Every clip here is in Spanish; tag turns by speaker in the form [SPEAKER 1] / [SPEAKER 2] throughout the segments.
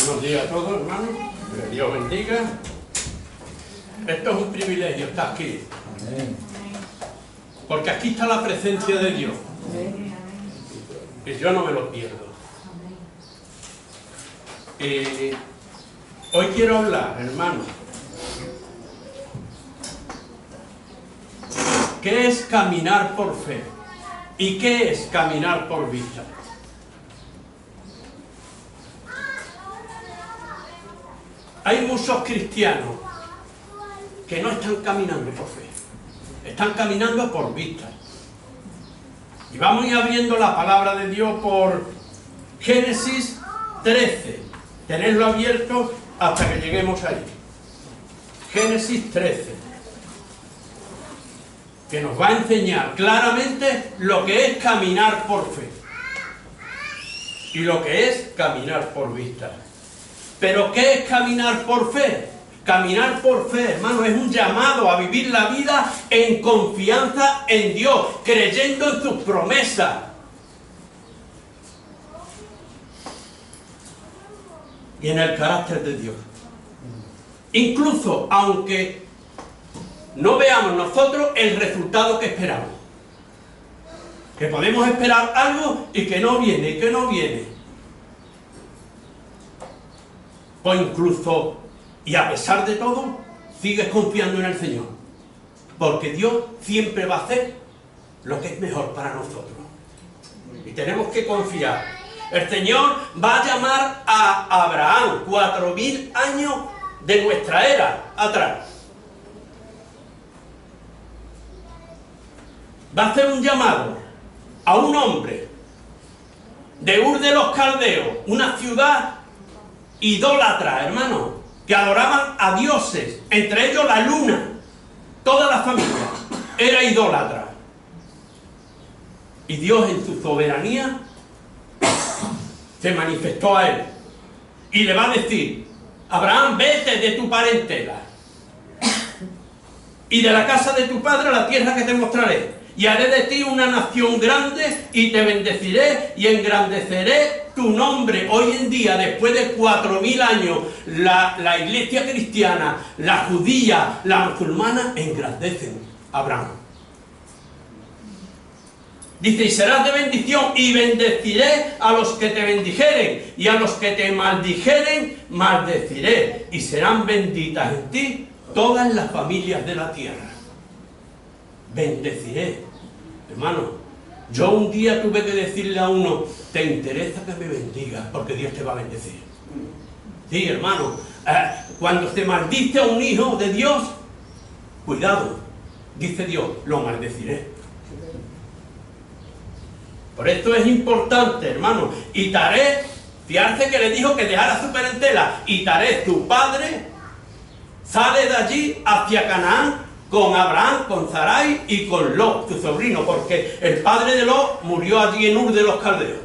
[SPEAKER 1] Buenos días a todos, hermanos. Que Dios bendiga. Esto es un privilegio estar aquí. Porque aquí está la presencia de Dios. Y yo no me lo pierdo. Hoy quiero hablar, hermanos. ¿Qué es caminar por fe? ¿Y qué es caminar por vista? Hay muchos cristianos que no están caminando por fe, están caminando por vista. Y vamos a ir abriendo la palabra de Dios por Génesis 13. Tenerlo abierto hasta que lleguemos ahí. Génesis 13. Que nos va a enseñar claramente lo que es caminar por fe. Y lo que es caminar por vista. ¿Pero qué es caminar por fe? Caminar por fe, hermano, es un llamado a vivir la vida en confianza en Dios, creyendo en sus promesas. Y en el carácter de Dios. Incluso, aunque no veamos nosotros el resultado que esperamos. Que podemos esperar algo y que no viene, y que no viene. O incluso, y a pesar de todo, sigues confiando en el Señor. Porque Dios siempre va a hacer lo que es mejor para nosotros. Y tenemos que confiar. El Señor va a llamar a Abraham 4000 años de nuestra era atrás. Va a hacer un llamado a un hombre de Ur de los Caldeos, una ciudad idólatra, hermano, que adoraban a dioses, entre ellos la luna. Toda la familia era idólatra. Y Dios en su soberanía se manifestó a él y le va a decir: Abraham, vete de tu parentela y de la casa de tu padre a la tierra que te mostraré, y haré de ti una nación grande, y te bendeciré y engrandeceré tu nombre. Hoy en día, después de 4000 años, la iglesia cristiana, la judía, la musulmana, engrandecen a Abraham. Dice: y serás de bendición, y bendeciré a los que te bendijeren, y a los que te maldijeren, maldeciré, y serán benditas en ti todas las familias de la tierra. Bendeciré. Hermano, yo un día tuve que decirle a uno: ¿te interesa que me bendiga? Porque Dios te va a bendecir. Sí, hermano, cuando te maldice a un hijo de Dios, cuidado, dice Dios, lo maldeciré. Por esto es importante, hermano. Y Taré, fíjate que le dijo que dejara su parentela. Y Taré, tu padre, sale de allí hacia Canaán con Abraham, con Sarai y con Lot, su sobrino, porque el padre de Lot murió allí en Ur de los Caldeos.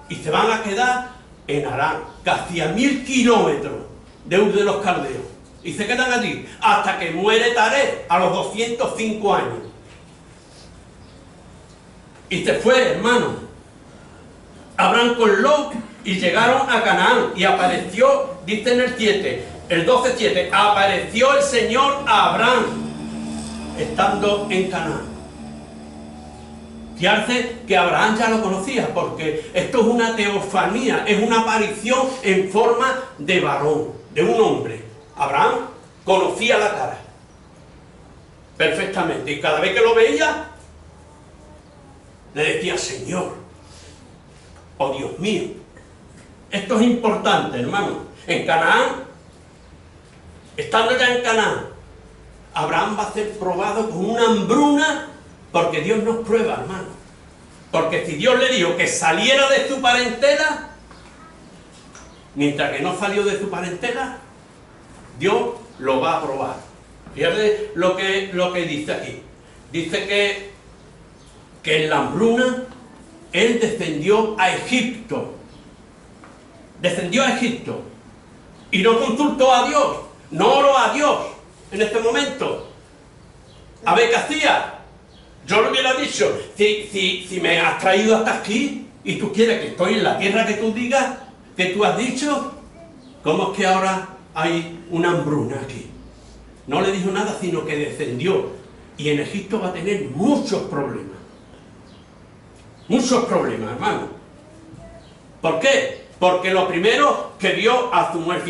[SPEAKER 1] Y se van a quedar en Harán, casi a 1000 kilómetros de Ur de los Caldeos. Y se quedan allí hasta que muere Taré a los 205 años. Y se fue, hermano, Abraham con Lot, y llegaron a Canaán, y apareció, dice en el 7, el 12:7, apareció el Señor a Abraham estando en Canaán. Fíjate que Abraham ya lo conocía, porque esto es una teofanía, es una aparición en forma de varón, de un hombre. Abraham conocía la cara perfectamente, y cada vez que lo veía le decía: Señor, oh Dios mío. Esto es importante, hermano. En Canaán, estando ya en Canaán, Abraham va a ser probado con una hambruna, porque Dios nos prueba, hermano. Porque si Dios le dijo que saliera de su parentela, mientras que no salió de su parentela, Dios lo va a probar. Fíjate lo que dice aquí. Dice que en la hambruna él descendió a Egipto. Descendió a Egipto. Y no consultó a Dios. No oró a Dios en este momento. A ver qué hacía. Yo le hubiera dicho: si me has traído hasta aquí y tú quieres que estoy en la tierra que tú digas, que tú has dicho? ¿Cómo es que ahora hay una hambruna aquí? No le dijo nada, sino que descendió. Y en Egipto va a tener muchos problemas. Muchos problemas, hermano. ¿Por qué? Porque lo primero que vio a su mujer,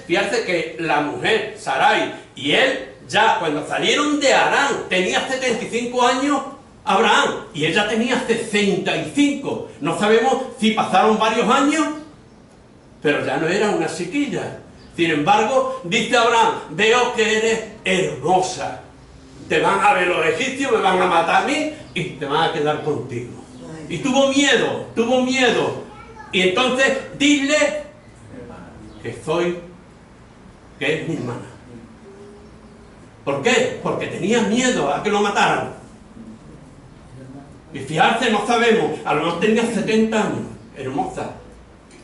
[SPEAKER 1] fiarse que la mujer, Sarai, y él, ya cuando salieron de Harán, tenía 75 años Abraham, y ella tenía 65. No sabemos si pasaron varios años, pero ya no era una chiquilla. Sin embargo, dice Abraham, veo que eres hermosa. Te van a ver los egipcios, me van a matar a mí, y te van a quedar contigo. Y tuvo miedo. Y entonces, dile que es mi hermana. ¿Por qué? Porque tenía miedo a que lo mataran. Y fiarse no sabemos, a lo mejor tenía 70 años, hermosa.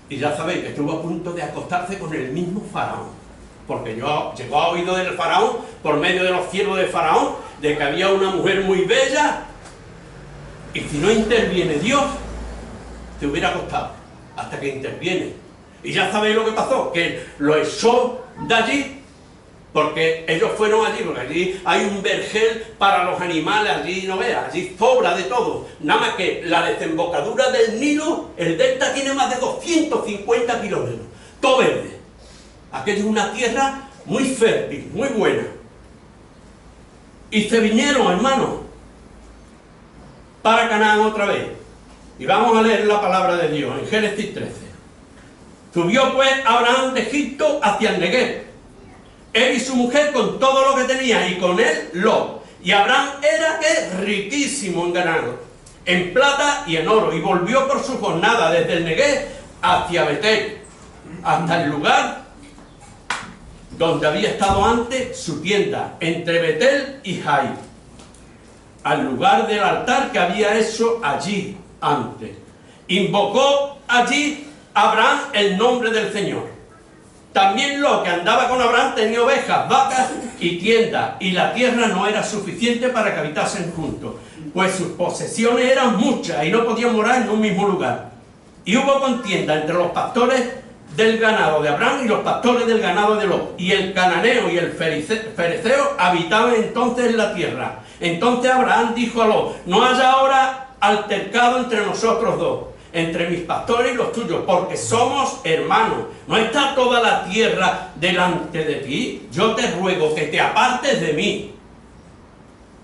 [SPEAKER 1] Y ya sabéis que estuvo a punto de acostarse con el mismo faraón. Porque llegó a oído del faraón, por medio de los siervos de faraón, de que había una mujer muy bella. Y si no interviene Dios, se hubiera acostado hasta que interviene. Y ya sabéis lo que pasó, que lo echó de allí, porque ellos fueron allí, porque allí hay un vergel para los animales, allí no veas, allí sobra de todo. Nada más que la desembocadura del Nilo, el delta tiene más de 250 kilómetros, todo verde. Aquello es una tierra muy fértil, muy buena. Y se vinieron, hermanos, para Canaán otra vez. Y vamos a leer la palabra de Dios en Génesis 13. Subió pues Abraham de Egipto hacia el Negev, él y su mujer con todo lo que tenía, y con él Lot. Y Abraham era riquísimo en ganado, en plata y en oro, y volvió por su jornada desde el Negev hacia Betel, hasta el lugar donde había estado antes su tienda, entre Betel y Jai, al lugar del altar que había hecho allí antes. Invocó allí Abraham el nombre del Señor. También Lot, que andaba con Abraham, tenía ovejas, vacas y tiendas, y la tierra no era suficiente para que habitasen juntos, pues sus posesiones eran muchas y no podían morar en un mismo lugar. Y hubo contienda entre los pastores del ganado de Abraham y los pastores del ganado de Lot, y el cananeo y el fereceo habitaban entonces en la tierra. Entonces Abraham dijo a Lot, no haya ahora altercado entre nosotros dos, entre mis pastores y los tuyos, porque somos hermanos. ¿No está toda la tierra delante de ti? Yo te ruego que te apartes de mí.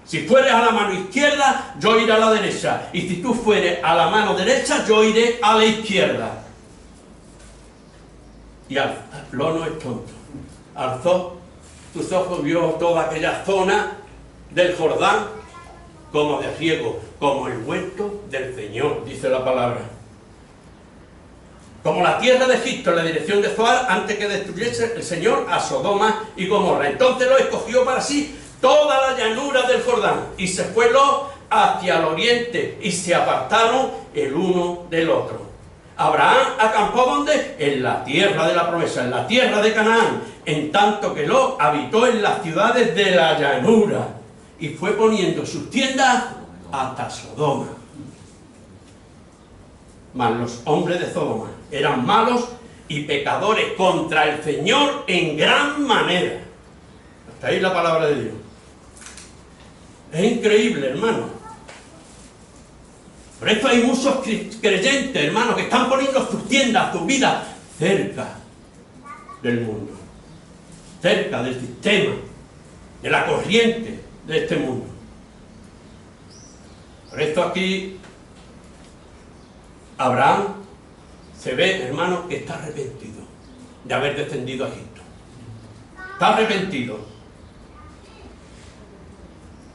[SPEAKER 1] Si fueres a la mano izquierda, yo iré a la derecha, y si tú fueres a la mano derecha, yo iré a la izquierda. Y Lot no es tonto. Alzó sus ojos, vio toda aquella zona del Jordán como de riego, como el huerto del Señor, dice la palabra. Como la tierra de Egipto en la dirección de Zoar, antes que destruyese el Señor a Sodoma y Gomorra. Entonces lo escogió para sí toda la llanura del Jordán, y se fue Lot hacia el oriente, y se apartaron el uno del otro. Abraham acampó ¿dónde? En la tierra de la promesa, en la tierra de Canaán, en tanto que Lot habitó en las ciudades de la llanura, y fue poniendo sus tiendas hasta Sodoma. Mas los hombres de Sodoma eran malos y pecadores contra el Señor en gran manera. Hasta ahí la palabra de Dios. Es increíble, hermano. Por eso hay muchos creyentes, hermanos, que están poniendo sus tiendas, su vida, cerca del mundo, cerca del sistema, de la corriente de este mundo. Por esto aquí Abraham se ve, hermano, que está arrepentido de haber descendido a Egipto. Está arrepentido.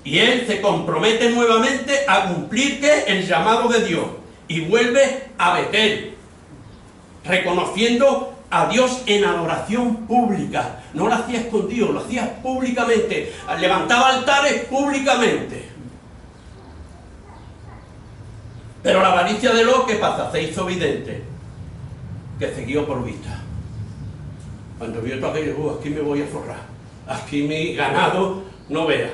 [SPEAKER 1] Y él se compromete nuevamente a cumplir el llamado de Dios, y vuelve a Betel, reconociendo a Dios en adoración pública. No lo hacía escondido, lo hacía públicamente, levantaba altares públicamente. Pero la avaricia de Lot, ¿qué pasa? Se hizo evidente, que siguió por vista. Cuando vio todo aquello, aquí me voy a forrar, aquí mi ganado no vea,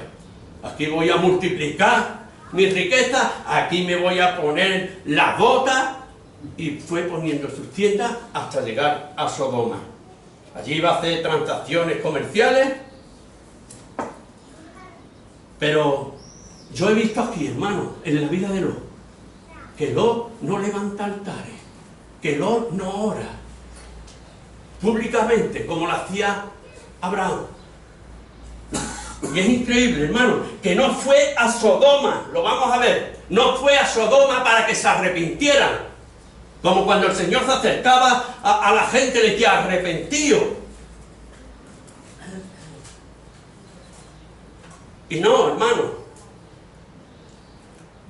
[SPEAKER 1] aquí voy a multiplicar mi riqueza, aquí me voy a poner las botas, y y fue poniendo sus tiendas hasta llegar a Sodoma. Allí iba a hacer transacciones comerciales, pero yo he visto aquí, hermano, en la vida de Lot, que Lot no levanta altares, que Lot no ora públicamente como lo hacía Abraham. Y es increíble, hermano, que no fue a Sodoma, lo vamos a ver, no fue a Sodoma para que se arrepintieran, como cuando el Señor se acercaba a la gente le decía, arrepentido. Y no, hermano,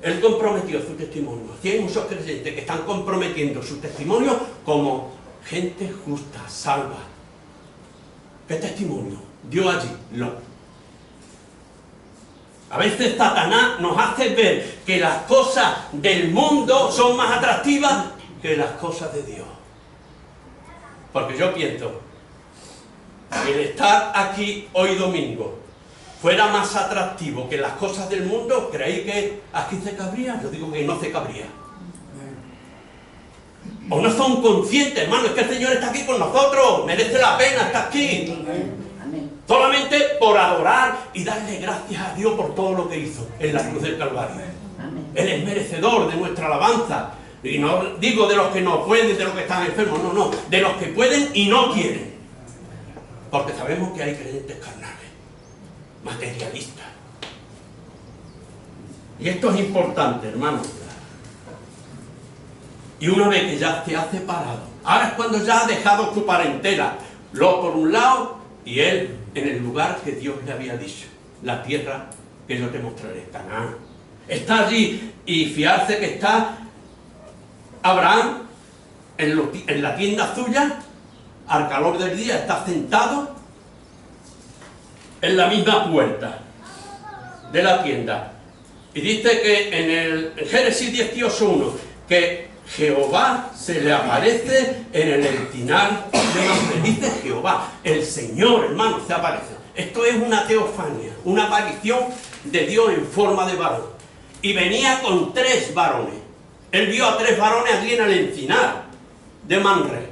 [SPEAKER 1] Él comprometió su testimonio. Y hay muchos creyentes que están comprometiendo su testimonio como gente justa, salva. ¿Qué testimonio dio allí Lot? A veces Satanás nos hace ver que las cosas del mundo son más atractivas que las cosas de Dios. Porque yo pienso que el estar aquí hoy domingo fuera más atractivo que las cosas del mundo, ¿creéis que aquí se cabría? Yo digo que no se cabría. O no son conscientes, hermano, es que el Señor está aquí con nosotros, merece la pena estar aquí. Solamente por adorar y darle gracias a Dios por todo lo que hizo en la cruz del Calvario. Él es merecedor de nuestra alabanza. Y no digo de los que no pueden, de los que están enfermos, no, no, de los que pueden y no quieren. Porque sabemos que hay creyentes carnales, materialistas. Y esto es importante, hermano. Y una vez que ya te has separado, ahora es cuando ya has dejado tu parentela, Lot por un lado y él en el lugar que Dios le había dicho, la tierra que yo te mostraré, Canaán. Está allí y fiarse que está Abraham en la tienda suya, al calor del día, está sentado en la misma puerta de la tienda. Y dice que en Génesis 18:1 que Jehová se le aparece en el encinar de Mamre. Dice Jehová, el Señor, hermano, se aparece. Esto es una teofanía, una aparición de Dios en forma de varón. Y venía con 3 varones. Él vio a 3 varones allí en el encinar de Mamre.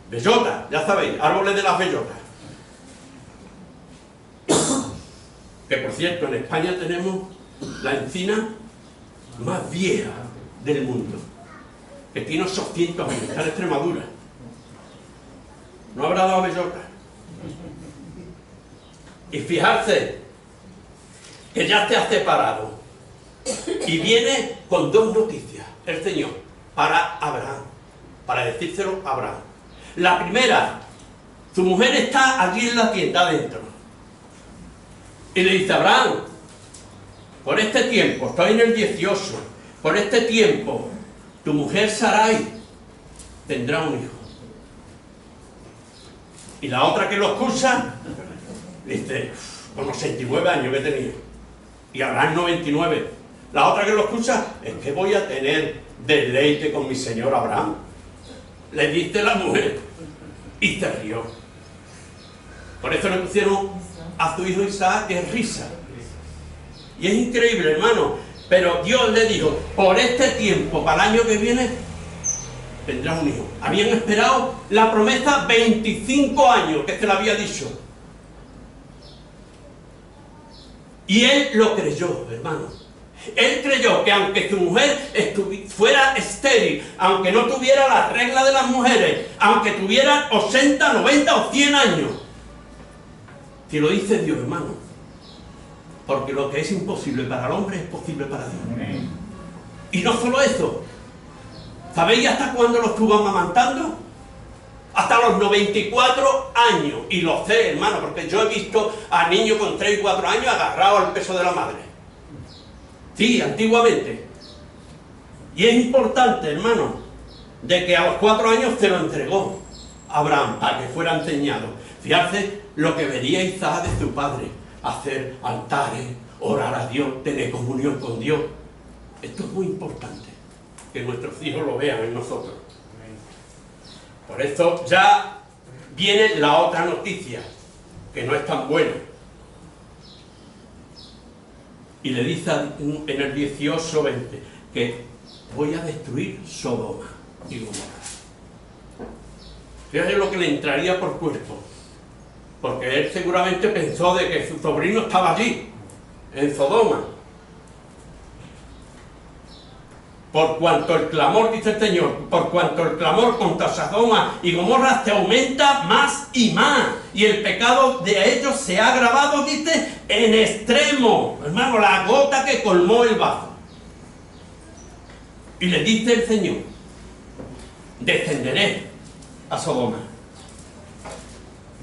[SPEAKER 1] Bellota, ya sabéis, árboles de las bellotas. Que por cierto, en España tenemos la encina más vieja del mundo, que tiene 800 años, está en Extremadura. No habrá dado bellota. Y fijarse que ya te has separado y viene con 2 noticias el Señor para Abraham, para decírselo a Abraham. La primera, su mujer está allí en la tienda adentro y le dice, Abraham, por este tiempo, estoy en el 18, por este tiempo, tu mujer Sarai tendrá un hijo. Y la otra que lo excusa, dice, con los 69 años que tenía. Y Abraham 99. La otra que lo excusa, es que voy a tener deleite con mi señor Abraham. Le dice la mujer y se rió. Por eso le pusieron a su hijo Isaac, que es risa. Y es increíble, hermano. Pero Dios le dijo, por este tiempo, para el año que viene, tendrás un hijo. Habían esperado la promesa 25 años, que se le había dicho. Y él lo creyó, hermano. Él creyó que aunque su mujer fuera estéril, aunque no tuviera la regla de las mujeres, aunque tuviera 80, 90 o 100 años, si lo dice Dios, hermano, porque lo que es imposible para el hombre es posible para Dios. Amén. Y no solo eso, ¿sabéis hasta cuándo lo estuvo amamantando? Hasta los 94 años. Y lo sé, hermano, porque yo he visto a niños con 3 y 4 años agarrados al peso de la madre. Sí, antiguamente. Y es importante, hermano, de que a los 4 años se lo entregó a Abraham para que fuera enseñado. Fíjate lo que vería Isaac de su padre. Hacer altares, orar a Dios, tener comunión con Dios. Esto es muy importante, que nuestros hijos lo vean en nosotros. Por eso ya viene la otra noticia, que no es tan buena. Y le dice en el 18:20 que voy a destruir Sodoma y Gomorra. Fíjate lo que le entraría por cuerpo, porque él seguramente pensó de que su sobrino estaba allí, en Sodoma. Por cuanto el clamor, dice el Señor, por cuanto el clamor contra Sodoma y Gomorra se aumenta más y más, y el pecado de ellos se ha agravado, dice, en extremo. Hermano, la gota que colmó el vaso. Y le dice el Señor, descenderé a Sodoma.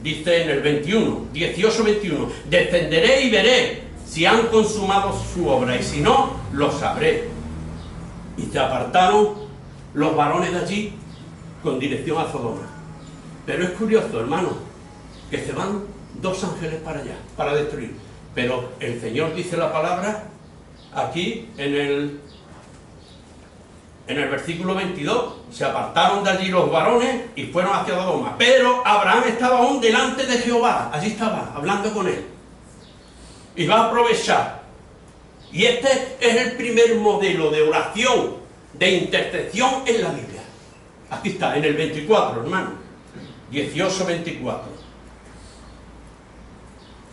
[SPEAKER 1] Dice en el 18-21, descenderé y veré si han consumado su obra, y si no, lo sabré. Y se apartaron los varones de allí con dirección a Sodoma. Pero es curioso, hermano, que se van 2 ángeles para allá, para destruir. Pero el Señor dice la palabra aquí en el versículo 22, se apartaron de allí los varones y fueron hacia Sodoma. Pero Abraham estaba aún delante de Jehová, allí estaba, hablando con él. Y va a aprovechar. Y este es el primer modelo de oración, de intercesión en la Biblia. Aquí está, en el 24, hermano. 18-24.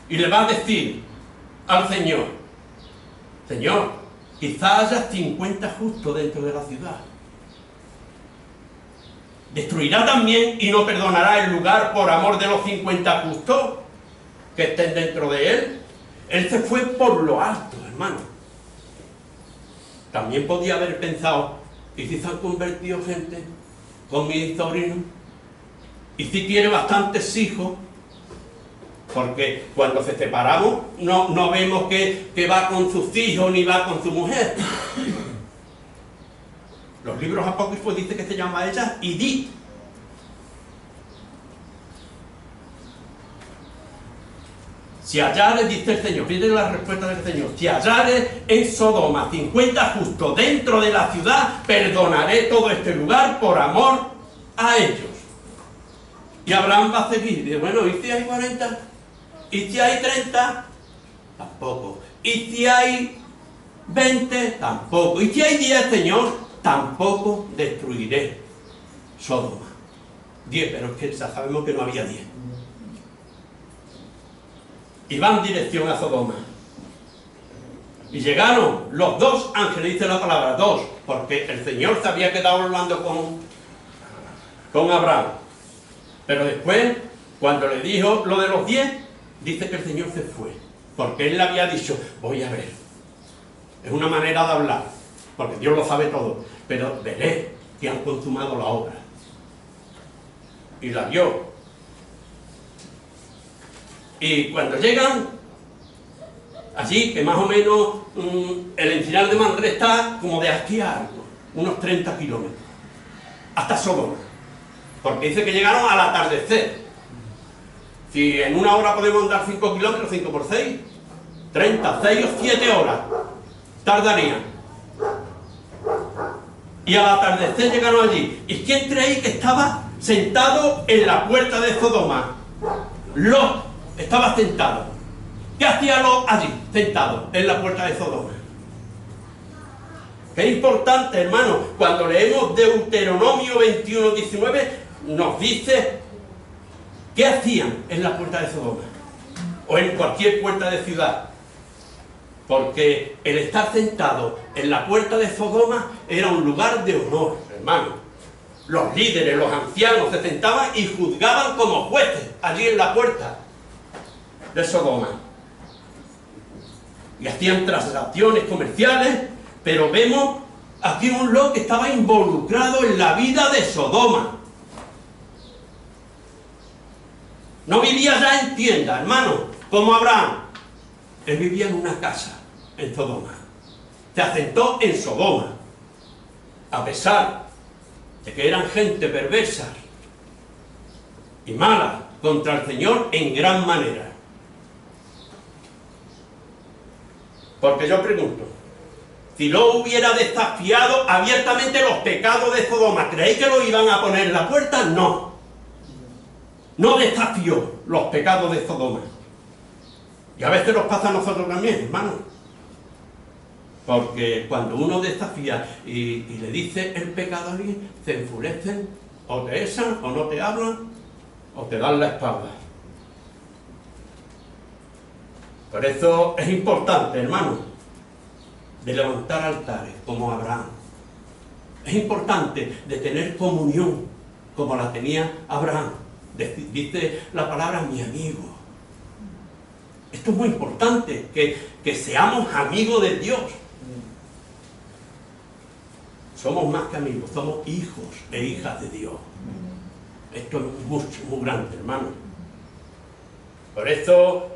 [SPEAKER 1] Y le va a decir al Señor, Señor, quizás haya 50 justos dentro de la ciudad. ¿Destruirá también y no perdonará el lugar por amor de los 50 justos que estén dentro de él? Él se fue por lo alto, hermano. También podía haber pensado, ¿y si se han convertido gente con mi sobrino? ¿Y si tiene bastantes hijos? Porque cuando se separamos no vemos que va con sus hijos ni va con su mujer. Los libros apócrifos dicen que se llama ella Idit. Si hallare, dice el Señor, fíjate la respuesta del Señor, si hallare en Sodoma 50 justos dentro de la ciudad, perdonaré todo este lugar por amor a ellos. Y Abraham va a seguir, y dice, bueno, ¿y si hay 40? ¿Y si hay 30? Tampoco. ¿Y si hay 20? Tampoco. ¿Y si hay 10, Señor? Tampoco destruiré Sodoma. 10, pero es que ya sabemos que no había 10. Y van en dirección a Sodoma. Y llegaron los 2 ángeles, dice la palabra, 2, porque el Señor se había quedado hablando con Abraham. Pero después, cuando le dijo lo de los 10, dice que el Señor se fue, porque él le había dicho, voy a ver. Es una manera de hablar, porque Dios lo sabe todo, pero veré que han consumado la obra. Y la vio. Y cuando llegan allí, que más o menos el encinar de Manré está como de aquí a algo, unos 30 kilómetros, hasta Sodoma, porque dice que llegaron al atardecer. Si en una hora podemos andar 5 kilómetros, 5 por 6, 30, 6 o 7 horas tardarían. Y al atardecer llegaron allí. ¿Y quién creéis que estaba sentado en la puerta de Sodoma? Lot estaba sentado. ¿Qué hacía Lot allí, sentado en la puerta de Sodoma? Qué importante, hermano, cuando leemos Deuteronomio 21-19, nos dice qué hacían en la puerta de Sodoma, o en cualquier puerta de ciudad. Porque el estar sentado en la puerta de Sodoma era un lugar de honor, hermano. Los líderes, los ancianos se sentaban y juzgaban como jueces allí en la puerta de Sodoma. Y hacían transacciones comerciales, pero vemos aquí un Lot que estaba involucrado en la vida de Sodoma. No vivía ya en tienda, hermano, como Abraham. Él vivía en una casa, en Sodoma. Se asentó en Sodoma, a pesar de que eran gente perversa y mala contra el Señor en gran manera. Porque yo pregunto, si lo hubiera desafiado abiertamente los pecados de Sodoma, ¿creéis que lo iban a poner en la puerta? No. No desafió los pecados de Sodoma. Y a veces nos pasa a nosotros también, hermano. Porque cuando uno desafía y le dice el pecado a alguien, se enfurecen, o te esan, o no te hablan, o te dan la espalda. Por eso es importante, hermano, de levantar altares como Abraham. Es importante de tener comunión como la tenía Abraham. Dice la palabra mi amigo. Esto es muy importante, que seamos amigos de Dios. Somos más que amigos, somos hijos e hijas de Dios. Esto es muy grande, hermano. Por eso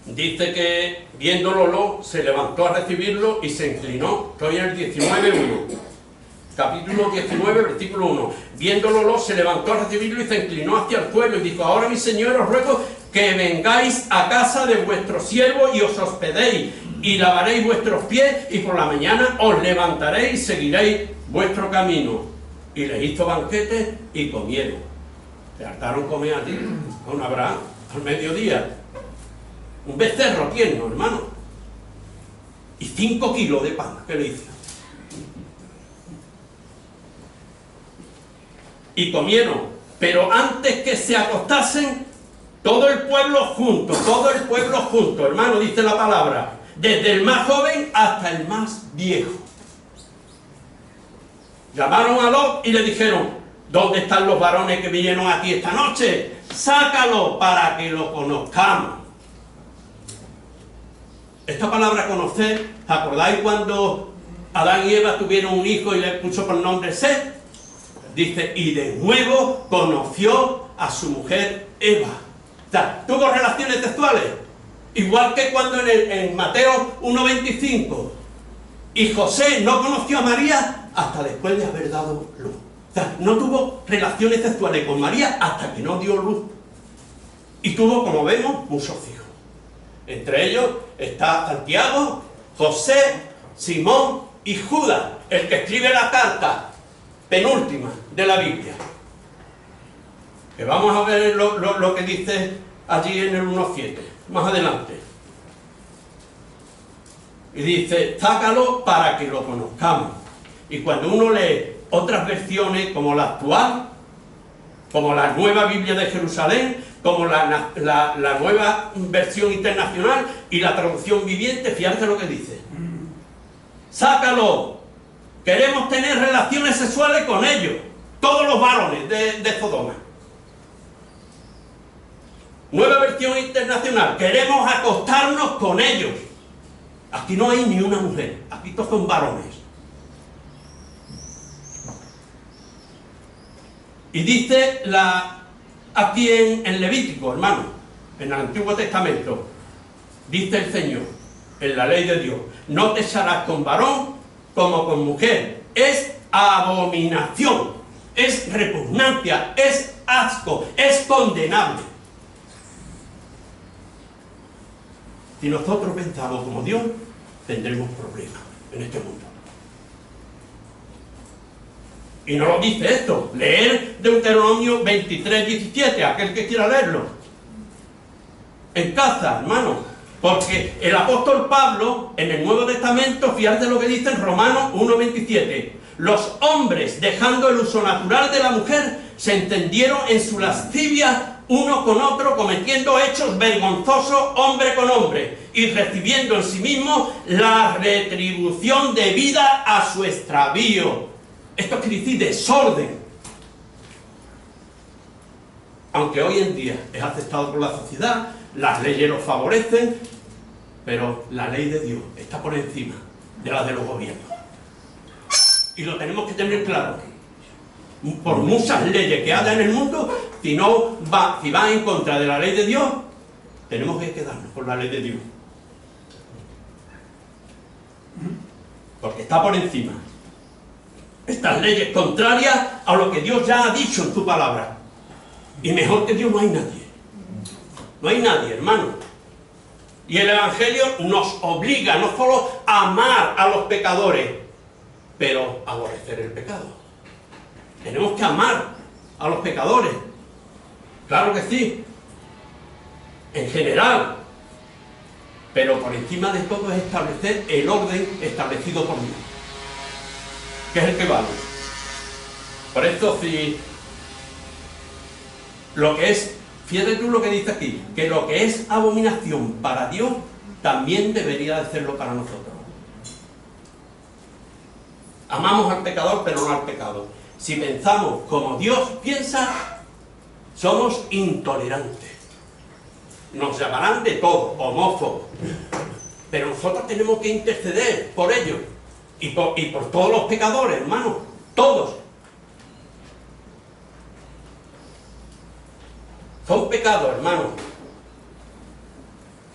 [SPEAKER 1] dice que viéndolo Lot se levantó a recibirlo y se inclinó. Estoy en el 19:1. Capítulo 19, versículo 1. Viéndolo Lot se levantó a recibirlo y se inclinó hacia el suelo y dijo: ahora mi señor, os ruego que vengáis a casa de vuestro siervo y os hospedéis y lavaréis vuestros pies y por la mañana os levantaréis y seguiréis vuestro camino. Y les hizo banquete y comieron. Se hartaron comer a ti, con Abraham, al mediodía. Un becerro tierno, hermano. Y 5 kilos de pan, ¿qué le hizo? Y comieron, pero antes que se acostasen, todo el pueblo junto, hermano, dice la palabra, desde el más joven hasta el más viejo. Llamaron a Lot y le dijeron: ¿dónde están los varones que vinieron aquí esta noche? Sácalo para que lo conozcamos. Esta palabra conocer, ¿acordáis cuando Adán y Eva tuvieron un hijo y le puso por nombre Set? Dice, y de nuevo conoció a su mujer Eva. O sea, tuvo relaciones sexuales. Igual que cuando en Mateo 1:25. Y José no conoció a María hasta después de haber dado luz. O sea, no tuvo relaciones sexuales con María hasta que no dio luz. Y tuvo, como vemos, muchos hijos. Entre ellos está Santiago, José, Simón y Judas, el que escribe la carta penúltima de la Biblia. Que vamos a ver lo que dice allí en el 1:7, más adelante. Y dice, sácalo para que lo conozcamos. Y cuando uno lee otras versiones, como la actual, como la nueva Biblia de Jerusalén, como la nueva versión internacional y la traducción viviente, fíjate lo que dice. Sácalo. Queremos tener relaciones sexuales con ellos, todos los varones de Sodoma. Nueva versión internacional, queremos acostarnos con ellos. Aquí no hay ni una mujer, aquí todos son varones. Y dice aquí en Levítico, hermano, en el Antiguo Testamento, dice el Señor, en la ley de Dios, no te echarás con varón como con mujer. Es abominación, es repugnancia, es asco, es condenable. Si nosotros pensamos como Dios, tendremos problemas en este mundo. Y no lo dice esto. Leer Deuteronomio 23:17, aquel que quiera leerlo. En casa, hermano. Porque el apóstol Pablo, en el Nuevo Testamento, fíjate lo que dice en Romanos 1:27. Los hombres, dejando el uso natural de la mujer, se entendieron en su lascivia uno con otro, cometiendo hechos vergonzosos hombre con hombre, y recibiendo en sí mismo la retribución debida a su extravío. Esto quiere decir desorden. Aunque hoy en día es aceptado por la sociedad, las leyes lo favorecen, pero la ley de Dios está por encima de la de los gobiernos. Y lo tenemos que tener claro. Por muchas leyes que haya en el mundo, si va en contra de la ley de Dios, tenemos que quedarnos por la ley de Dios. Porque está por encima. Estas leyes contrarias a lo que Dios ya ha dicho en su palabra. Y mejor que Dios no hay nadie. No hay nadie, hermano. Y el Evangelio nos obliga no solo a amar a los pecadores, pero a aborrecer el pecado. Tenemos que amar a los pecadores. Claro que sí. En general. Pero por encima de todo es establecer el orden establecido por Dios, que es el que vale. Por esto, si lo que es, fíjate tú lo que dice aquí, que lo que es abominación para Dios, también debería de serlo para nosotros. Amamos al pecador, pero no al pecado. Si pensamos como Dios piensa, somos intolerantes. Nos llamarán de todo, homófobos. Pero nosotros tenemos que interceder por ellos. Y por todos los pecadores, hermanos. Todos. Son pecados, hermanos,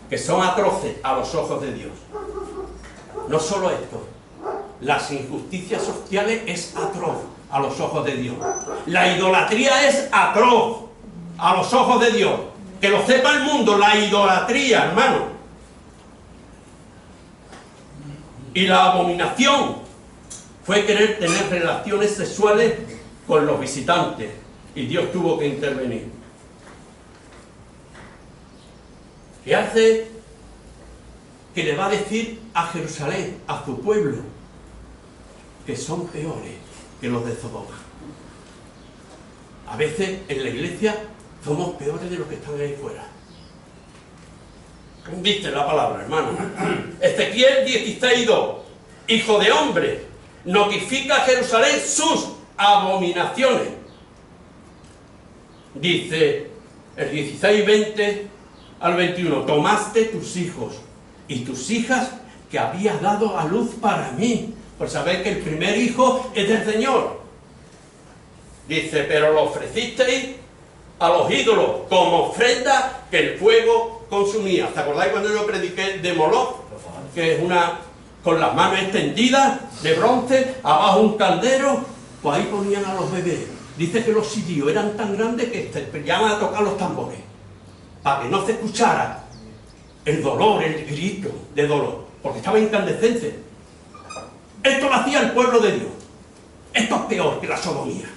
[SPEAKER 1] que son atroces a los ojos de Dios. No solo esto. Las injusticias sociales es atroz a los ojos de Dios. La idolatría es atroz a los ojos de Dios. Que lo sepa el mundo, la idolatría, hermano. Y la abominación fue querer tener relaciones sexuales con los visitantes. Y Dios tuvo que intervenir. ¿Qué hace? Que le va a decir a Jerusalén, a su pueblo, que son peores que los de Sodoma. A veces en la iglesia somos peores de los que están ahí fuera. ¿Viste la palabra, hermano? Ezequiel 16:2. Hijo de hombre, notifica a Jerusalén sus abominaciones. Dice el 16:20 al 21. Tomaste tus hijos y tus hijas que habías dado a luz para mí. Por saber que el primer hijo es del Señor. Dice, pero lo ofrecisteis a los ídolos como ofrenda que el fuego consumía. ¿Te acordáis cuando yo prediqué de Moloch? Que es una con las manos extendidas, de bronce, abajo un caldero, pues ahí ponían a los bebés. Dice que los sirios eran tan grandes que se llaman a tocar los tambores, para que no se escuchara el dolor, el grito de dolor, porque estaba incandescente. Esto lo hacía el pueblo de Dios. Esto es peor que la sodomía.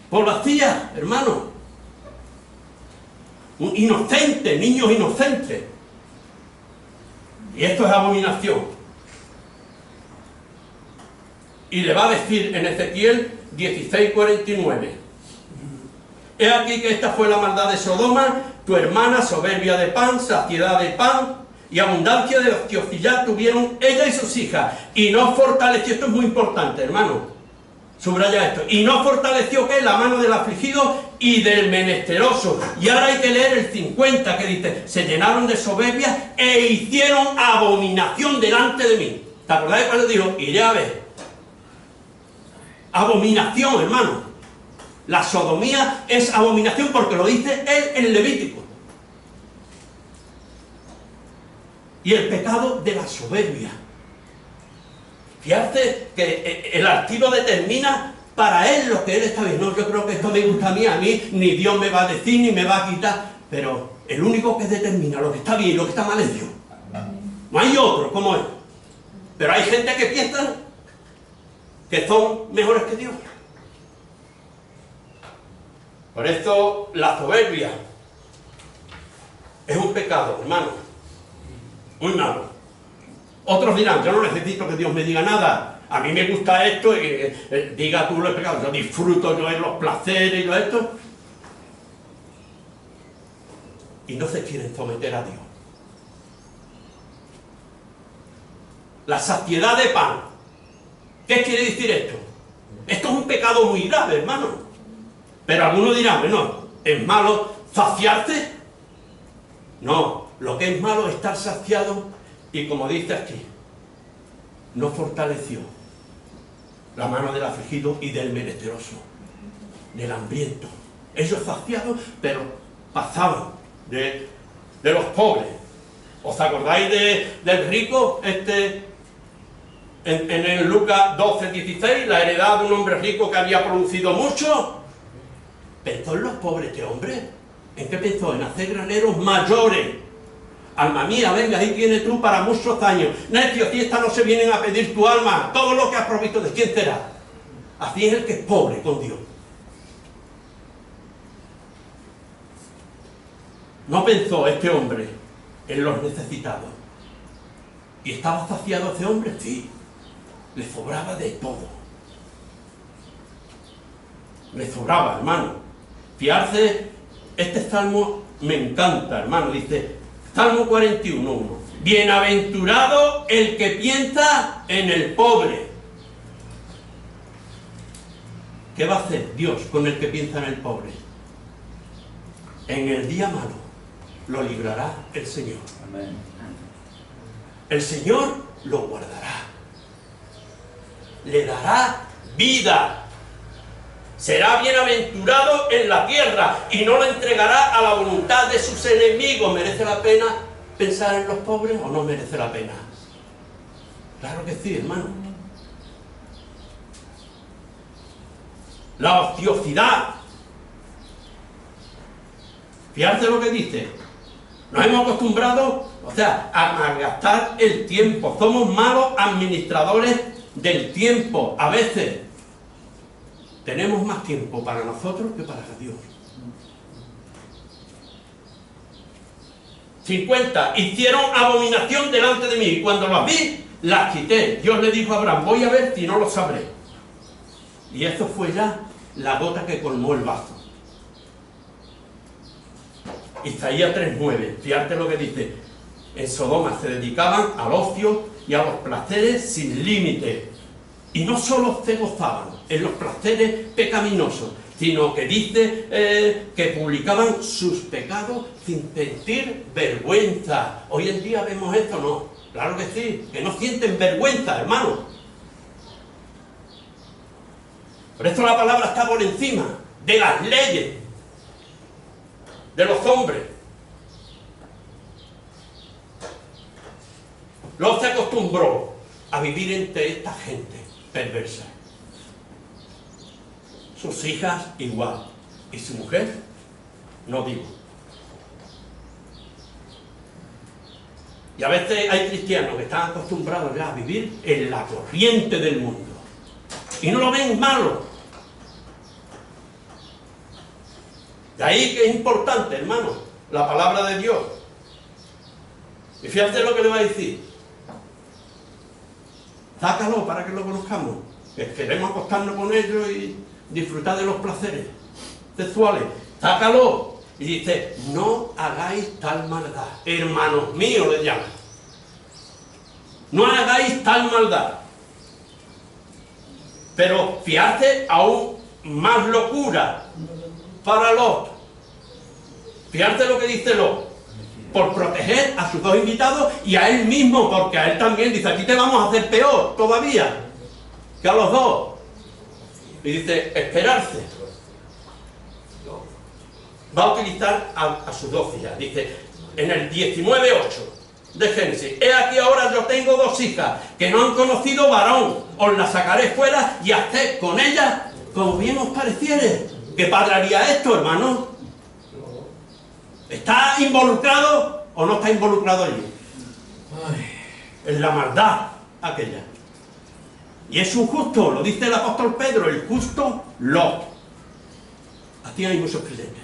[SPEAKER 1] Pues lo hacía, hermano. Un inocente, niños inocentes. Y esto es abominación. Y le va a decir en Ezequiel 16:49. He aquí que esta fue la maldad de Sodoma, tu hermana, soberbia de pan, saciedad de pan, y abundancia de ociosidad tuvieron ella y sus hijas, y no fortaleció, esto es muy importante, hermano, subraya esto, y no fortaleció que la mano del afligido y del menesteroso. Y ahora hay que leer el 50 que dice, se llenaron de soberbia e hicieron abominación delante de mí. ¿Te acordáis cuando dijo, iré a ver? Abominación, hermano. La sodomía es abominación porque lo dice él en Levítico. Y el pecado de la soberbia. Fíjate que el archivo determina para él lo que él está bien. No, yo creo que esto me gusta a mí ni Dios me va a decir, ni me va a quitar. Pero el único que determina lo que está bien y lo que está mal es Dios. No hay otro como él. Pero hay gente que piensa que son mejores que Dios. Por esto la soberbia es un pecado, hermano. Muy malo. Otros dirán, yo no necesito que Dios me diga nada. A mí me gusta esto, diga tú los pecados. Yo disfruto yo en los placeres y todo esto. Y no se quieren someter a Dios. La saciedad de pan. ¿Qué quiere decir esto? Esto es un pecado muy grave, hermano. Pero algunos dirán, bueno, ¿es malo saciarse? No. Lo que es malo es estar saciado y, como dice aquí, no fortaleció la mano del afligido y del menesteroso, del hambriento. Ellos saciados, pero pasaban de los pobres. ¿Os acordáis del rico? En el Lucas 12:16, la heredad de un hombre rico que había producido mucho. ¿Pensó en los pobres este hombre? ¿En qué pensó? En hacer graneros mayores. Alma mía, venga, ahí tienes tú para muchos años. Necio, si esta no se vienen a pedir tu alma. Todo lo que has provisto, ¿de quién será? Así es el que es pobre con Dios. No pensó este hombre en los necesitados. ¿Y estaba saciado ese hombre? Sí. Le sobraba de todo. Le sobraba, hermano. Fiarse, este salmo me encanta, hermano. Dice, Salmo 41:1. Bienaventurado el que piensa en el pobre. ¿Qué va a hacer Dios con el que piensa en el pobre? En el día malo lo librará el Señor.
[SPEAKER 2] Amén.
[SPEAKER 1] El Señor lo guardará. Le dará vida. Será bienaventurado en la tierra y no lo entregará a la voluntad de sus enemigos. ¿Merece la pena pensar en los pobres o no merece la pena? Claro que sí, hermano. La ociosidad. Fíjate lo que dice. Nos hemos acostumbrado, a malgastar el tiempo. Somos malos administradores del tiempo. A veces tenemos más tiempo para nosotros que para Dios. 50. Hicieron abominación delante de mí. Y cuando las vi, las quité. Dios le dijo a Abraham, voy a ver si no lo sabré. Y esto fue ya la gota que colmó el vaso. Isaías 3:9. Fíjate lo que dice. En Sodoma se dedicaban al ocio y a los placeres sin límite. Y no solo se gozaban en los placeres pecaminosos, sino que dice que publicaban sus pecados sin sentir vergüenza. Hoy en día vemos esto, ¿no? Claro que sí, que no sienten vergüenza, hermano. Por eso la palabra está por encima de las leyes de los hombres. Lot se acostumbró a vivir entre esta gente perversa. Sus hijas igual. Y su mujer, no digo. Y a veces hay cristianos que están acostumbrados ya a vivir en la corriente del mundo. Y no lo ven malo. De ahí que es importante, hermano, la palabra de Dios. Y fíjate lo que le va a decir. Sácalo para que lo conozcamos. Que queremos acostarnos con ellos y disfrutar de los placeres sexuales. Sácalo. Y dice, no hagáis tal maldad. Hermanos míos le llaman. No hagáis tal maldad. Pero fíjate, aún más locura para Lot. Fíjate lo que dice Lot. Por proteger a sus dos invitados y a él mismo, porque a él también dice, aquí te vamos a hacer peor todavía que a los dos. Y dice, esperarse. Va a utilizar a sus dos hijas. Dice, en el 19:8 de Génesis, he aquí ahora yo tengo dos hijas que no han conocido varón, os las sacaré fuera y haced con ellas como bien os pareciere. ¿Qué padre haría esto, hermano? ¿Está involucrado o no está involucrado allí? En la maldad aquella. Y es un justo, lo dice el apóstol Pedro, el justo Lot. Así hay muchos creyentes.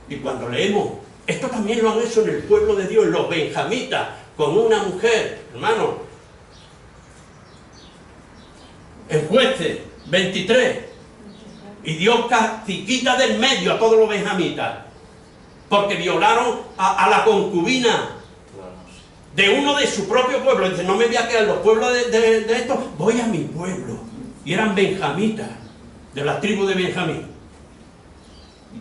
[SPEAKER 1] Y cuando leemos, esto también lo han hecho en el pueblo de Dios, los benjamitas, con una mujer, hermano. En Jueces 23. Y Dios casi quita del medio a todos los benjamitas. Porque violaron a la concubina de uno de su propio pueblo. Dice, no me voy a quedar en los pueblos de estos, voy a mi pueblo. Y eran benjamitas, de la tribu de Benjamín.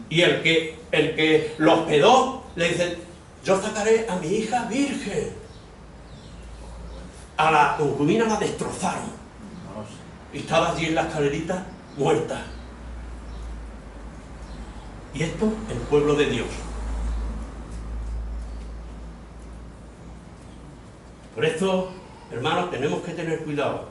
[SPEAKER 1] Y el que los hospedó, le dice, yo sacaré a mi hija virgen. A la concubina la destrozaron. Y estaba allí en la escalerita, muerta. Y esto, el pueblo de Dios. Por esto, hermanos, tenemos que tener cuidado.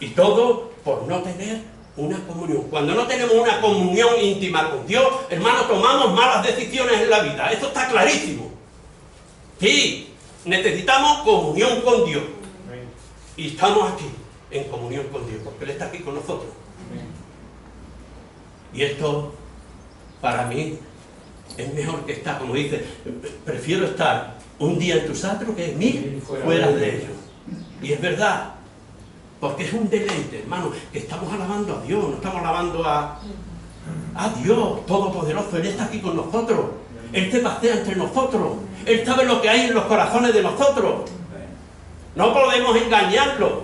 [SPEAKER 1] Y todo por no tener una comunión. Cuando no tenemos una comunión íntima con Dios, hermanos, tomamos malas decisiones en la vida. Esto está clarísimo. Sí, necesitamos comunión con Dios. Y estamos aquí, en comunión con Dios, porque Él está aquí con nosotros. Y esto para mí es mejor que estar, como dice, prefiero estar un día en tus atrios que 1000 fuera de ellos. Y es verdad, porque es un deleite, hermano, que estamos alabando a Dios, no estamos alabando a Dios Todopoderoso. Él está aquí con nosotros, Él se pasea entre nosotros, Él sabe lo que hay en los corazones de nosotros. No podemos engañarlo,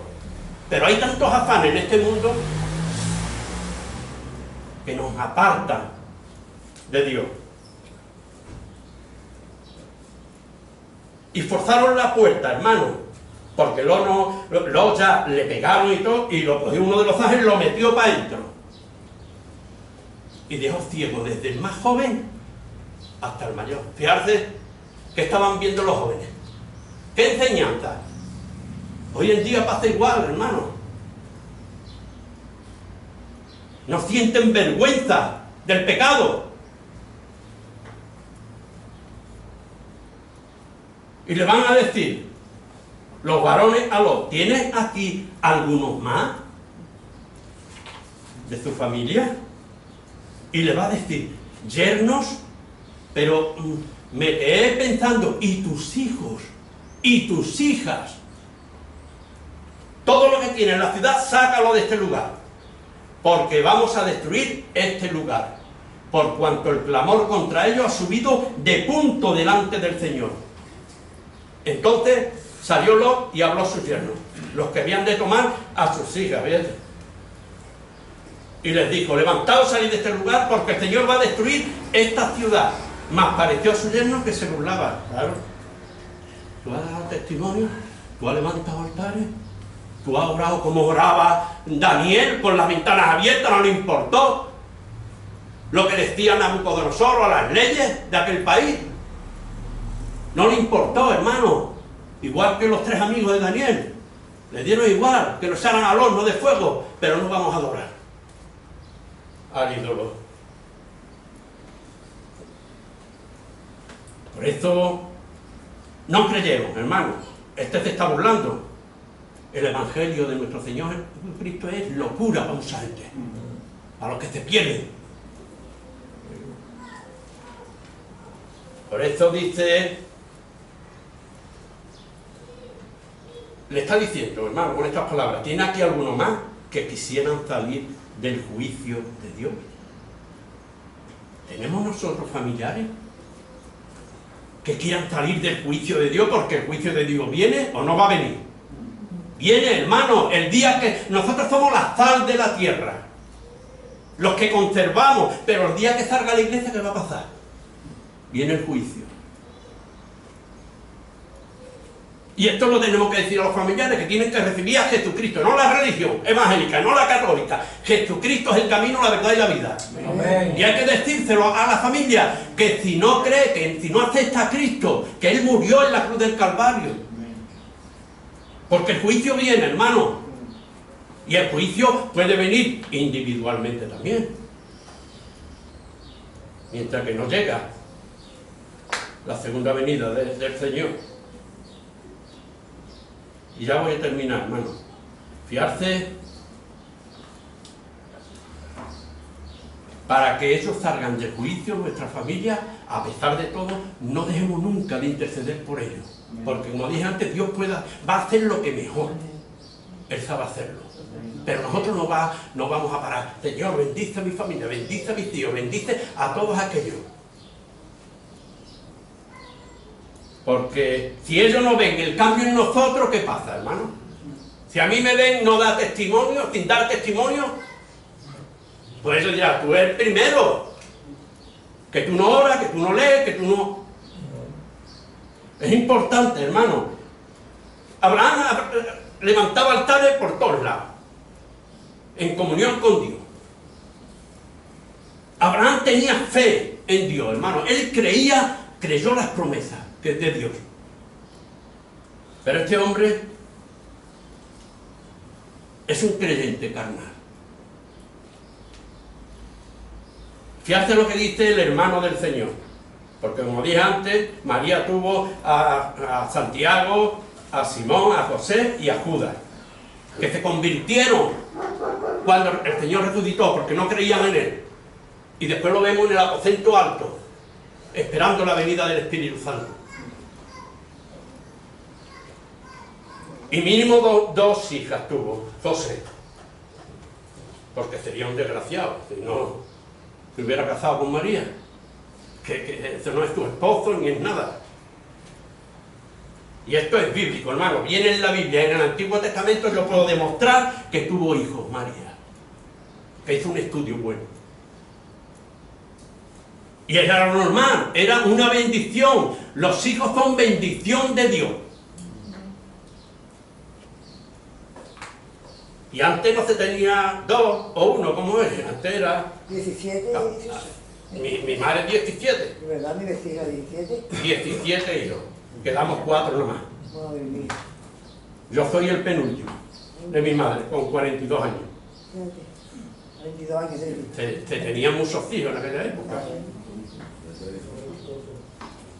[SPEAKER 1] pero hay tantos afanes en este mundo que nos apartan de Dios. Y forzaron la puerta, hermano, porque luego ya le pegaron y todo, y lo cogió uno de los ángeles y lo metió para adentro. Y dejó ciego desde el más joven hasta el mayor. Fijarse que estaban viendo los jóvenes. ¿Qué enseñanza? Hoy en día pasa igual, hermano. No sienten vergüenza del pecado. Y le van a decir los varones a los, ¿tienes aquí algunos más de su familia? Y le va a decir, yernos, pero me quedé pensando, ¿y tus hijos? ¿Y tus hijas? Todo lo que tiene en la ciudad, sácalo de este lugar, porque vamos a destruir este lugar, por cuanto el clamor contra ellos ha subido de punto delante del Señor. Entonces salió Lot y habló a sus yernos, los que habían de tomar a sus hijas, ¿ves? Y les dijo, levantaos, salid de este lugar, porque el Señor va a destruir esta ciudad. Mas pareció a sus yernos que se burlaban. Claro, tú has dado testimonio, tú has levantado altares, tú has orado como oraba Daniel, con las ventanas abiertas, no le importó lo que decía Nabucodonosor o las leyes de aquel país. No le importó, hermano. Igual que los 3 amigos de Daniel. Le dieron igual, que los echaran al horno de fuego, pero no vamos a adorar al ídolo. Por eso no creyemos, hermano. Este se está burlando. El Evangelio de nuestro Señor Jesucristo es locura para mucha gente, a los que se pierden. Por eso dice, le está diciendo, hermano, con estas palabras, ¿tiene aquí alguno más que quisieran salir del juicio de Dios? ¿Tenemos nosotros familiares que quieran salir del juicio de Dios, porque el juicio de Dios viene o no va a venir? Viene, hermano, el día que nosotros somos la sal de la tierra, los que conservamos, pero el día que salga la iglesia, ¿qué va a pasar? Viene el juicio. Y esto lo tenemos que decir a los familiares, que tienen que recibir a Jesucristo, no la religión evangélica, no la católica. Jesucristo es el camino, la verdad y la vida. Amén. Y hay que decírselo a la familia, que si no cree, que si no acepta a Cristo, que Él murió en la cruz del Calvario. Porque el juicio viene, hermano. Y el juicio puede venir individualmente también. Mientras que no llega la segunda venida del Señor. Y ya voy a terminar, hermano. Fiarse para que ellos salgan del juicio, nuestra familia, a pesar de todo, no dejemos nunca de interceder por ellos. Porque como dije antes, Dios va a hacer lo que mejor. Él sabe hacerlo. Pero nosotros no vamos a parar. Señor, bendice a mi familia, bendice a mis tíos, bendice a todos aquellos. Porque si ellos no ven el cambio en nosotros, ¿qué pasa, hermano? Si a mí me ven no da testimonio, sin dar testimonio, pues eso ya, tú eres el primero. Que tú no oras, que tú no lees, que tú no... Es importante, hermano. Abraham levantaba altares por todos lados, en comunión con Dios. Abraham tenía fe en Dios, hermano. Él creyó las promesas que es de Dios. Pero este hombre es un creyente carnal. Fíjate lo que dice el hermano del Señor. Porque como dije antes, María tuvo a Santiago, a Simón, a José y a Judas, que se convirtieron cuando el Señor resucitó, porque no creían en Él. Y después lo vemos en el aposento alto, esperando la venida del Espíritu Santo. Y mínimo dos hijas tuvo, 12. Porque sería un desgraciado si no se hubiera casado con María. Que eso no es tu esposo ni es nada. Y esto es bíblico, hermano. Viene en la Biblia, en el Antiguo Testamento yo puedo demostrar que tuvo hijos, María. Que hizo un estudio bueno. Y era lo normal, era una bendición. Los hijos son bendición de Dios. Y antes no se tenía 2 o 1, como es. Antes era...
[SPEAKER 2] 17
[SPEAKER 1] mi madre 17.
[SPEAKER 2] ¿Verdad? Mi vecina 17.
[SPEAKER 1] 17 hijos. Quedamos 4 nomás.
[SPEAKER 2] Madre mía.
[SPEAKER 1] Yo soy el penúltimo de mi madre, con 42 años.
[SPEAKER 2] Fíjate. 22 años de
[SPEAKER 1] Se tenían muchos hijos en aquella época.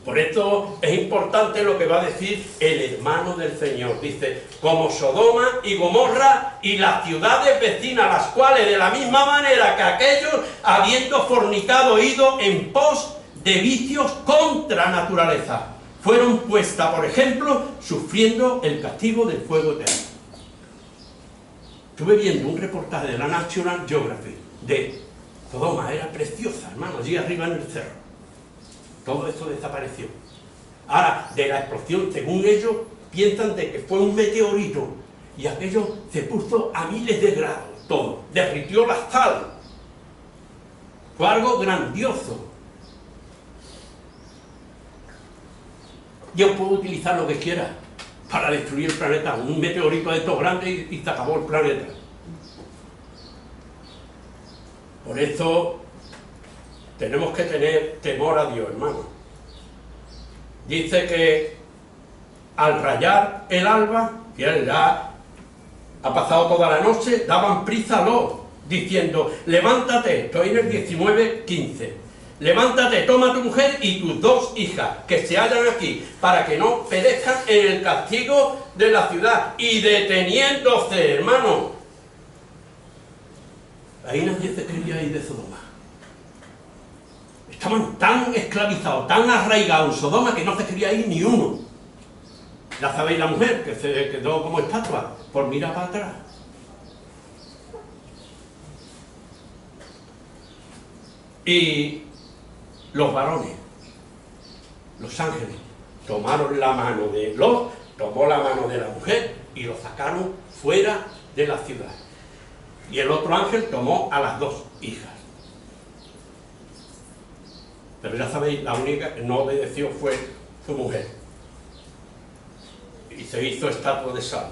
[SPEAKER 1] Por esto es importante lo que va a decir el hermano del Señor. Dice, como Sodoma y Gomorra y las ciudades vecinas, las cuales de la misma manera que aquellos, habiendo fornicado, ido en pos de vicios contra naturaleza, fueron puestas, por ejemplo, sufriendo el castigo del fuego eterno. Estuve viendo un reportaje de la National Geographic de Sodoma, era preciosa, hermano, allí arriba en el cerro. Todo esto desapareció. Ahora, de la explosión, según ellos, piensan de que fue un meteorito y aquello se puso a miles de grados, todo. Derritió la sal. Fue algo grandioso. Yo puedo utilizar lo que quiera para destruir el planeta. Un meteorito de estos grandes y se acabó el planeta. Por eso tenemos que tener temor a Dios, hermano. Dice que al rayar el alba, que él ya ha pasado toda la noche, daban prisa a Lot, diciendo, levántate, estoy en el 19:15, levántate, toma a tu mujer y tus 2 hijas, que se hallan aquí, para que no perezcan en el castigo de la ciudad. Y deteniéndose, hermano, ahí nadie se quería ir de Sodoma. Estaban tan esclavizados, tan arraigados en Sodoma que no se quería ir ni uno. Ya sabéis la mujer que se quedó como estatua por mirar para atrás. Y los varones, los ángeles, tomaron la mano de Lot, tomó la mano de la mujer y lo sacaron fuera de la ciudad. Y el otro ángel tomó a las 2 hijas. Pero ya sabéis, la única que no obedeció fue su mujer. Y se hizo estatua de sal.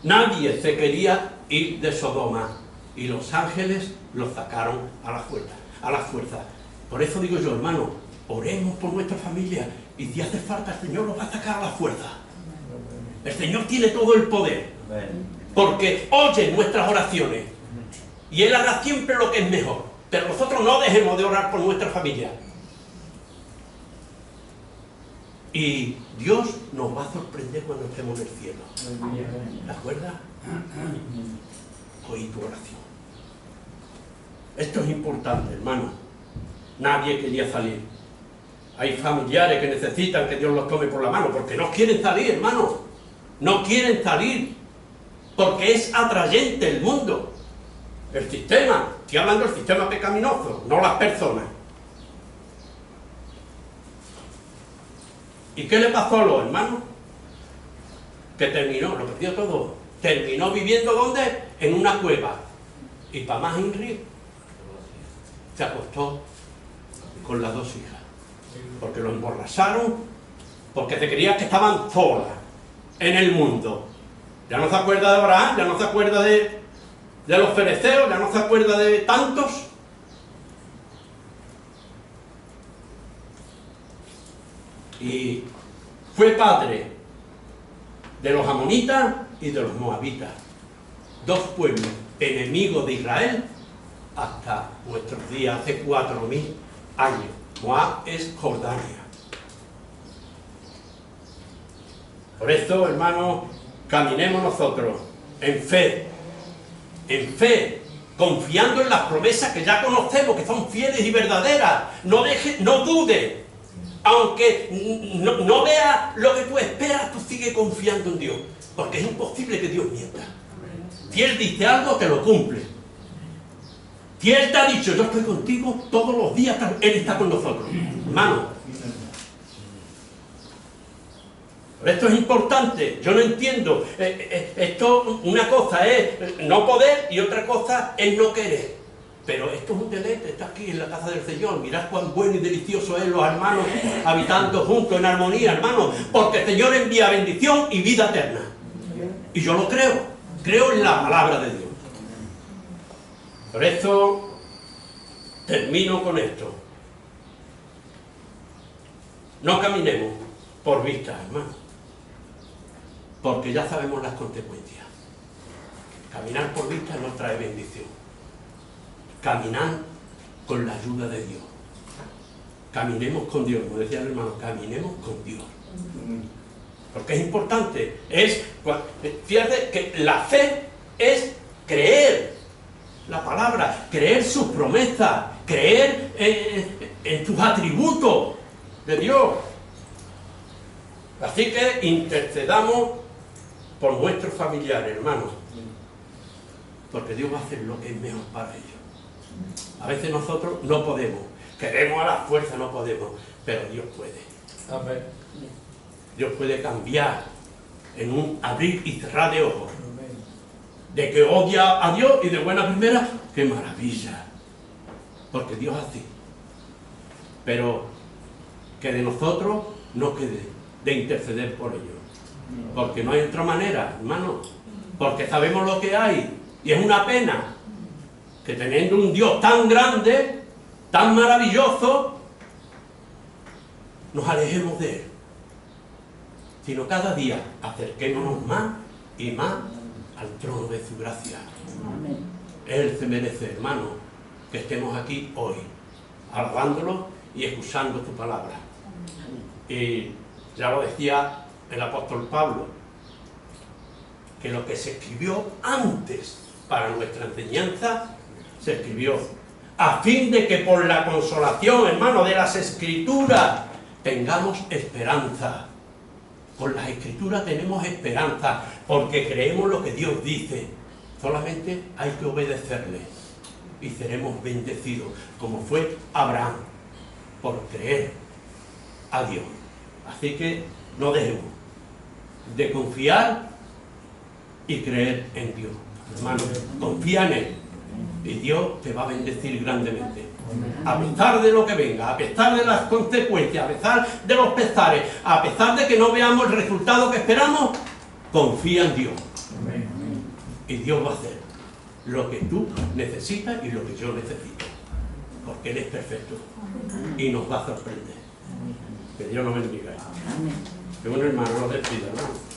[SPEAKER 1] Nadie se quería ir de Sodoma. Y los ángeles los sacaron a la fuerza. Por eso digo yo, hermano, oremos por nuestra familia. Y si hace falta, el Señor los va a sacar a la fuerza. El Señor tiene todo el poder. Porque oye nuestras oraciones. Y Él hará siempre lo que es mejor. Pero nosotros no dejemos de orar por nuestra familia. Y Dios nos va a sorprender cuando estemos en el cielo. ¿De acuerdo? Oí tu oración. Esto es importante, hermano. Nadie quería salir. Hay familiares que necesitan que Dios los tome por la mano porque no quieren salir, hermano. No quieren salir. Porque es atrayente el mundo. El sistema. Estoy hablando del sistema pecaminoso, no las personas. ¿Y qué le pasó a los hermanos? Que terminó, lo perdió todo. Terminó viviendo, ¿dónde? En una cueva. Y para más Henry, se acostó con las 2 hijas. Porque lo emborracharon, porque se creía que estaban solas en el mundo. Ya no se acuerda de Abraham, ya no se acuerda de los fereceos, ya no se acuerda de tantos. Y fue padre de los amonitas y de los moabitas, 2 pueblos enemigos de Israel hasta nuestros días, hace 4000 años. Moab es Jordania. Por eso, hermanos, caminemos nosotros en fe, confiando en las promesas que ya conocemos, que son fieles y verdaderas. No dude. Aunque no vea lo que tú esperas, tú sigue confiando en Dios. Porque es imposible que Dios mienta. Si Él dice algo, te lo cumple. Si Él te ha dicho, yo estoy contigo todos los días, Él está con nosotros. Hermano, esto es importante. Yo no entiendo. Esto, una cosa es no poder y otra cosa es no querer. Pero esto es un deleite, está aquí en la casa del Señor. Mirad cuán bueno y delicioso es los hermanos habitando juntos en armonía, hermanos. Porque el Señor envía bendición y vida eterna. Y yo lo creo. Creo en la palabra de Dios. Por eso termino con esto. No caminemos por vista, hermano, porque ya sabemos las consecuencias. Caminar por vista no trae bendición. Caminar con la ayuda de Dios. Caminemos con Dios, como decía el hermano, caminemos con Dios. Porque es importante. Fíjate que la fe es creer la palabra, creer sus promesas, creer en sus atributos de Dios. Así que intercedamos por nuestros familiares, hermanos, porque Dios va a hacer lo que es mejor para ellos. A veces nosotros no podemos, queremos a la fuerza, no podemos, pero Dios puede.
[SPEAKER 3] Amén.
[SPEAKER 1] Dios puede cambiar en un abrir y cerrar de ojos. De que odia a Dios y de buena primera, ¡qué maravilla! Porque Dios así. Pero que de nosotros no quede de interceder por ellos. Porque no hay otra manera, hermano. Porque sabemos lo que hay. Y es una pena que teniendo un Dios tan grande, tan maravilloso, nos alejemos de Él. Sino cada día acerquémonos más y más al trono de su gracia. Él se merece, hermano, que estemos aquí hoy, alabándolo y escuchando su palabra. Y ya lo decía el apóstol Pablo, que lo que se escribió antes para nuestra enseñanza, se escribió a fin de que por la consolación, hermano, de las Escrituras, tengamos esperanza. Con las Escrituras tenemos esperanza, porque creemos lo que Dios dice. Solamente hay que obedecerle y seremos bendecidos, como fue Abraham, por creer a Dios. Así que no dejemos de confiar y creer en Dios. Hermano, confía en Él y Dios te va a bendecir grandemente. A pesar de lo que venga, a pesar de las consecuencias, a pesar de los pesares, a pesar de que no veamos el resultado que esperamos, confía en Dios. Y Dios va a hacer lo que tú necesitas y lo que yo necesito. Porque Él es perfecto y nos va a sorprender. Que Dios nos bendiga. Que un hermano nos despida, ¿no?